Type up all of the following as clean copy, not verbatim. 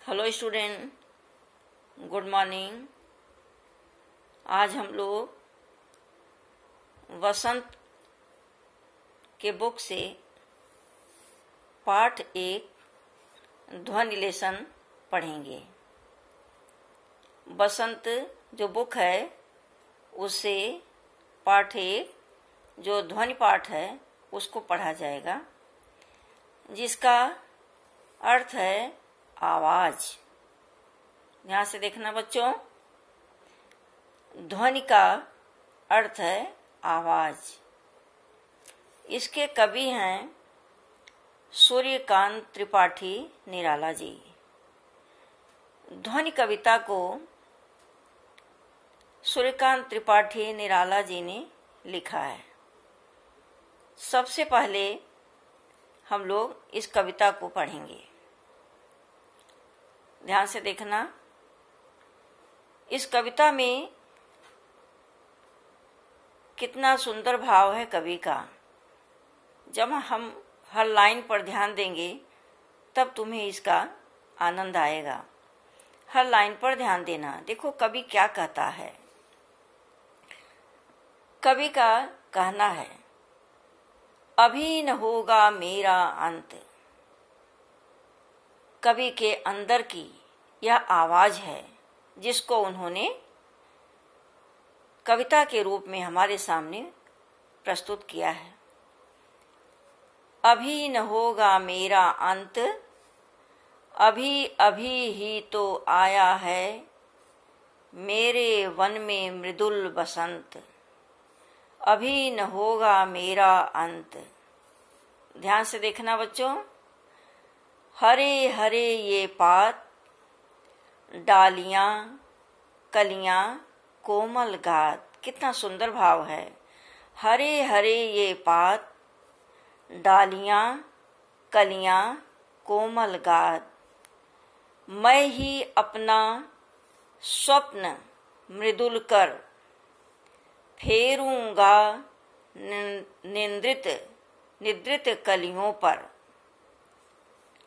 Hello student, good morning. आज हम लोग वसंत के बुक से पाठ 1 ध्वनि लेसन पढ़ेंगे। वसंत जो बुक है उससे पाठ 1 जो ध्वनि पाठ है उसको पढ़ा जाएगा, जिसका अर्थ है आवाज। ध्यान से देखना बच्चों, ध्वनि का अर्थ है आवाज। इसके कवि हैं सूर्यकांत त्रिपाठी निराला जी। ध्वनि कविता को सूर्यकांत त्रिपाठी निराला जी ने लिखा है। सबसे पहले हम लोग इस कविता को पढ़ेंगे। ध्यान से देखना, इस कविता में कितना सुंदर भाव है कवि का। जब हम हर लाइन पर ध्यान देंगे तब तुम्हें इसका आनंद आएगा। हर लाइन पर ध्यान देना। देखो कवि क्या कहता है। कवि का कहना है, अभी न होगा मेरा अंत। कवि के अंदर की यह आवाज है जिसको उन्होंने कविता के रूप में हमारे सामने प्रस्तुत किया है। अभी न होगा मेरा अंत, अभी अभी ही तो आया है मेरे वन में मृदुल बसंत। अभी न होगा मेरा अंत। ध्यान से देखना बच्चों, हरे हरे ये पात, डालियां कलियां कोमल गात। कितना सुंदर भाव है। हरे हरे ये पात, डालियां कलियां कोमल गात। मैं ही अपना स्वप्न मृदुल कर फेरूंगा निद्रित कलियों पर।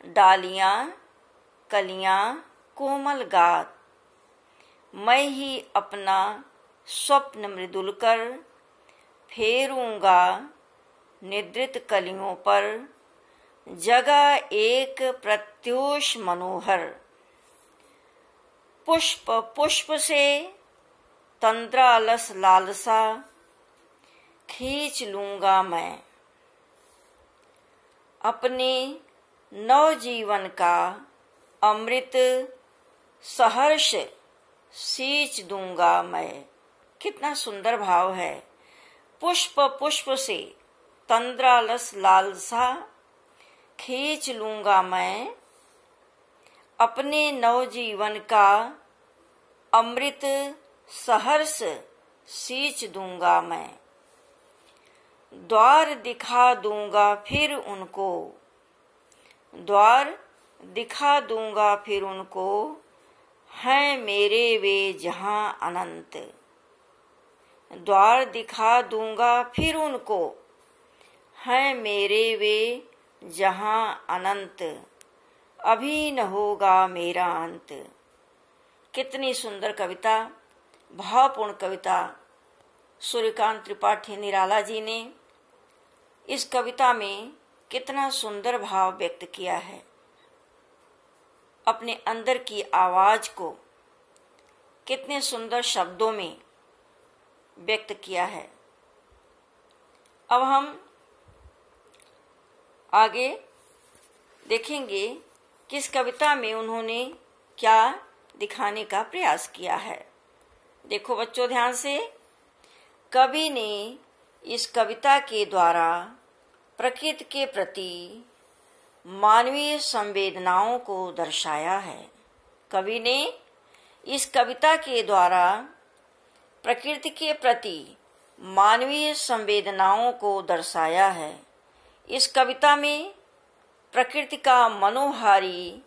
डालियां कलियां कोमल गात, मैं ही अपना स्वप्न मृदुल कर फेरूंगा निद्रित कलियों पर। जगह एक प्रत्यूष मनोहर, पुष्प पुष्प से तंद्रालस लालसा खींच लूंगा मैं। अपने नवजीवन का अमृत सहर्ष सींच दूंगा मैं। कितना सुंदर भाव है। पुष्प पुष्प से तंद्रालस लालसा खींच लूंगा मैं। अपने नवजीवन का अमृत सहर्ष सींच दूंगा मैं। द्वार दिखा दूंगा फिर उनको, द्वार दिखा दूंगा फिर उनको, हैं मेरे वे जहां अनंत। द्वार दिखा दूंगा फिर उनको, हैं मेरे वे जहां अनंत। अभी न होगा मेरा अंत। कितनी सुंदर कविता, भावपूर्ण कविता सूर्यकांत त्रिपाठी निराला जी ने इस कविता में कितना सुंदर भाव व्यक्त किया है। अपने अंदर की आवाज को कितने सुंदर शब्दों में व्यक्त किया है। अब हम आगे देखेंगे कि इस कविता में उन्होंने क्या दिखाने का प्रयास किया है। देखो बच्चों ध्यान से, कवि ने इस कविता के द्वारा प्रकृति के प्रति मानवीय संवेदनाओं को दर्शाया है। कवि ने इस कविता के द्वारा प्रकृति के प्रति मानवीय संवेदनाओं को दर्शाया है। इस कविता में प्रकृति का मनोहारी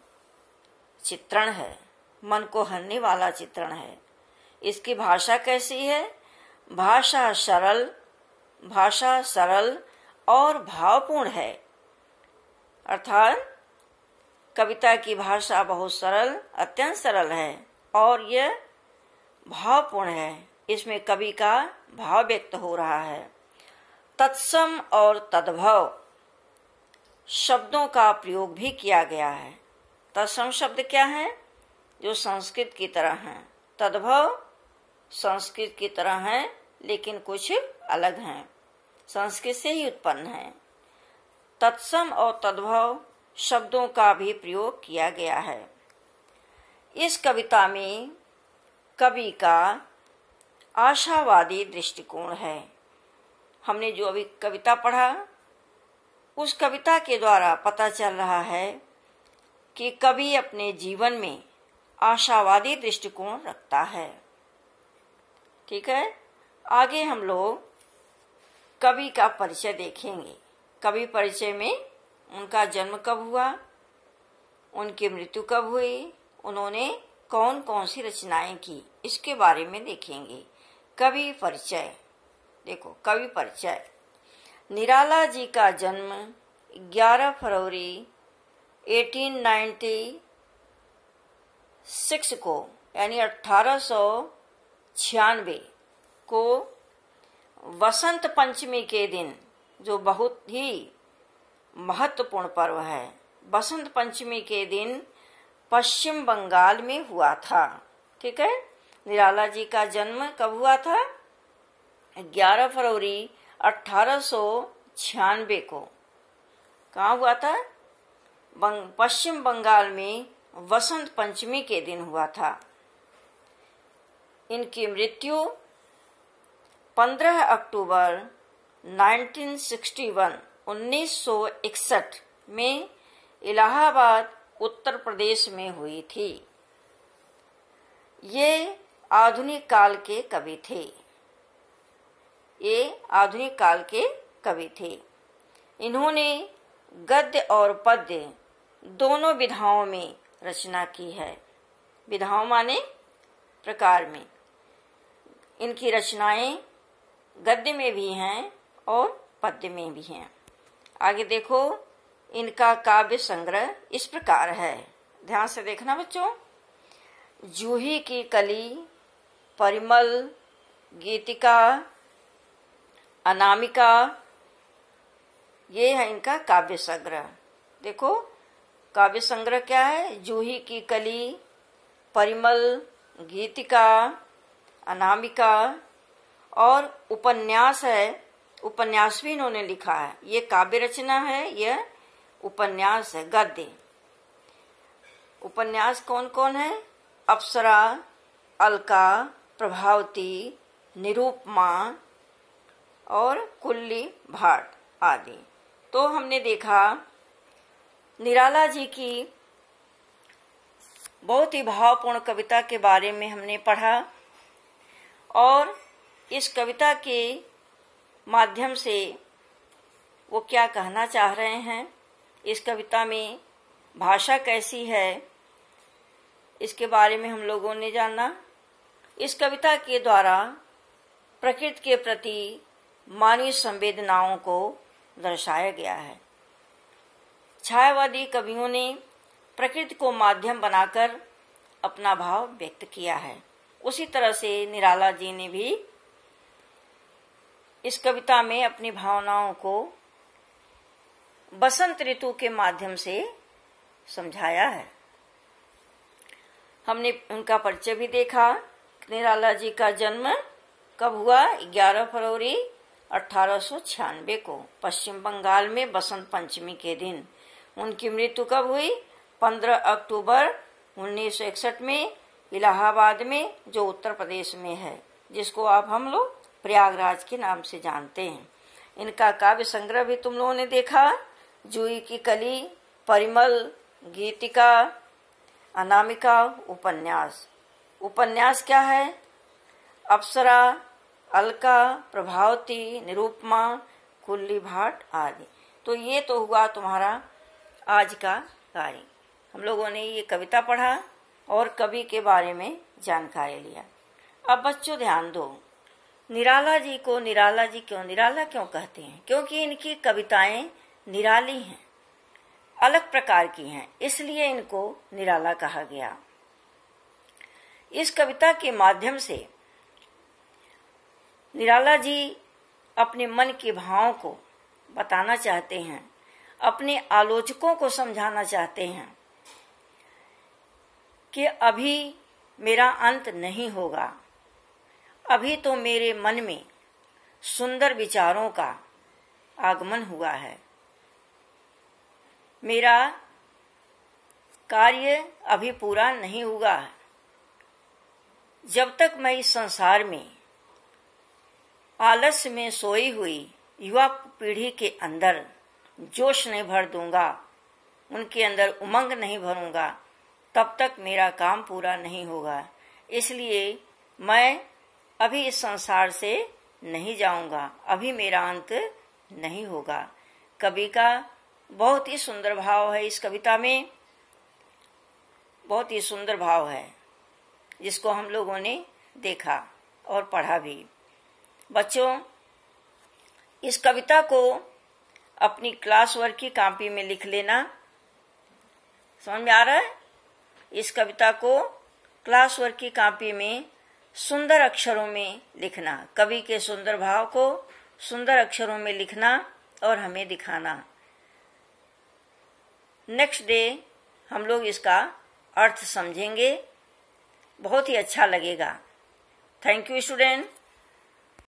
चित्रण है, मन को हरने वाला चित्रण है। इसकी भाषा कैसी है? भाषा सरल और भावपूर्ण है। अर्थात कविता की भाषा बहुत सरल, अत्यंत सरल है और यह भावपूर्ण है। इसमें कवि का भाव व्यक्त हो रहा है। तत्सम और तद्भव शब्दों का प्रयोग भी किया गया है। तत्सम शब्द क्या है? जो संस्कृत की तरह है। तद्भव संस्कृत की तरह है लेकिन कुछ अलग हैं, संस्कृत से ही उत्पन्न है। तत्सम और तद्भव शब्दों का भी प्रयोग किया गया है। इस कविता में कवि का आशावादी दृष्टिकोण है। हमने जो अभी कविता पढ़ा उस कविता के द्वारा पता चल रहा है कि कवि अपने जीवन में आशावादी दृष्टिकोण रखता है। ठीक है, आगे हम लोग कवि का परिचय देखेंगे। कवि परिचय में उनका जन्म कब हुआ, उनकी मृत्यु कब हुई, उन्होंने कौन कौन सी रचनाएं की, इसके बारे में देखेंगे। कवि परिचय। देखो, कवि परिचय। निराला जी का जन्म 11 फरवरी 1896 को यानी 1896 को वसंत पंचमी के दिन, जो बहुत ही महत्वपूर्ण पर्व है, बसंत पंचमी के दिन पश्चिम बंगाल में हुआ था। ठीक है, निराला जी का जन्म कब हुआ था? 11 फरवरी 1896 को। कहाँ हुआ था? पश्चिम बंगाल में वसंत पंचमी के दिन हुआ था। इनकी मृत्यु 15 अक्टूबर 1961 में इलाहाबाद उत्तर प्रदेश में हुई थी। ये आधुनिक काल के कवि थे। इन्होंने गद्य और पद्य दोनों विधाओं में रचना की है। विधाओं माने प्रकार में। इनकी रचनाएं गद्य में भी हैं और पद्य में भी हैं। आगे देखो, इनका काव्य संग्रह इस प्रकार है। ध्यान से देखना बच्चों। जूही की कली, परिमल, गीतिका, अनामिका, ये है इनका काव्य संग्रह। देखो, काव्य संग्रह क्या है? जूही की कली, परिमल, गीतिका, अनामिका और उपन्यास है। उपन्यास भी इन्होंने लिखा है। ये काव्य रचना है, यह उपन्यास है, गद्य। उपन्यास कौन कौन है? अप्सरा, अलका, प्रभावती, निरूपमा और कुल्ली भाट आदि। तो हमने देखा निराला जी की बहुत ही भावपूर्ण कविता के बारे में हमने पढ़ा और इस कविता के माध्यम से वो क्या कहना चाह रहे हैं, इस कविता में भाषा कैसी है, इसके बारे में हम लोगों ने जाना। इस कविता के द्वारा प्रकृति के प्रति मानवीय संवेदनाओं को दर्शाया गया है। छायावादी कवियों ने प्रकृति को माध्यम बनाकर अपना भाव व्यक्त किया है। उसी तरह से निराला जी ने भी इस कविता में अपनी भावनाओं को बसंत ऋतु के माध्यम से समझाया है। हमने उनका परिचय भी देखा। निराला जी का जन्म कब हुआ? 11 फरवरी 1896 को पश्चिम बंगाल में बसंत पंचमी के दिन। उनकी मृत्यु कब हुई? 15 अक्टूबर 1961 में इलाहाबाद में, जो उत्तर प्रदेश में है, जिसको आप हम लोग प्रयागराज के नाम से जानते हैं। इनका काव्य संग्रह भी तुम लोगों ने देखा। जूही की कली, परिमल, गीतिका, अनामिका, उपन्यास। उपन्यास क्या है? अप्सरा, अलका, प्रभावती, निरूपमा, कुल्ली भाट आदि। तो ये तो हुआ तुम्हारा आज का कार्य। हम लोगों ने ये कविता पढ़ा और कवि के बारे में जानकारी लिया। अब बच्चों ध्यान दो, निराला जी को निराला जी क्यों कहते हैं? क्योंकि इनकी कविताएं निराली हैं। अलग प्रकार की हैं, इसलिए इनको निराला कहा गया। इस कविता के माध्यम से निराला जी अपने मन के भावों को बताना चाहते हैं, अपने आलोचकों को समझाना चाहते हैं कि अभी मेरा अंत नहीं होगा, अभी तो मेरे मन में सुंदर विचारों का आगमन हुआ है, मेरा कार्य अभी पूरा नहीं हुआ है। जब तक मैं इस संसार में आलस्य में सोई हुई युवा पीढ़ी के अंदर जोश नहीं भर दूंगा, उनके अंदर उमंग नहीं भरूंगा, तब तक मेरा काम पूरा नहीं होगा। इसलिए मैं अभी इस संसार से नहीं जाऊंगा, अभी मेरा अंत नहीं होगा। कवि का बहुत ही सुंदर भाव है, इस कविता में बहुत ही सुंदर भाव है, जिसको हम लोगों ने देखा और पढ़ा भी। बच्चों, इस कविता को अपनी क्लास वर्क की कॉपी में लिख लेना। समझ में आ रहा है? इस कविता को क्लास वर्क की कॉपी में सुंदर अक्षरों में लिखना, कवि के सुंदर भाव को सुंदर अक्षरों में लिखना और हमें दिखाना। नेक्स्ट डे हम लोग इसका अर्थ समझेंगे, बहुत ही अच्छा लगेगा। Thank you student.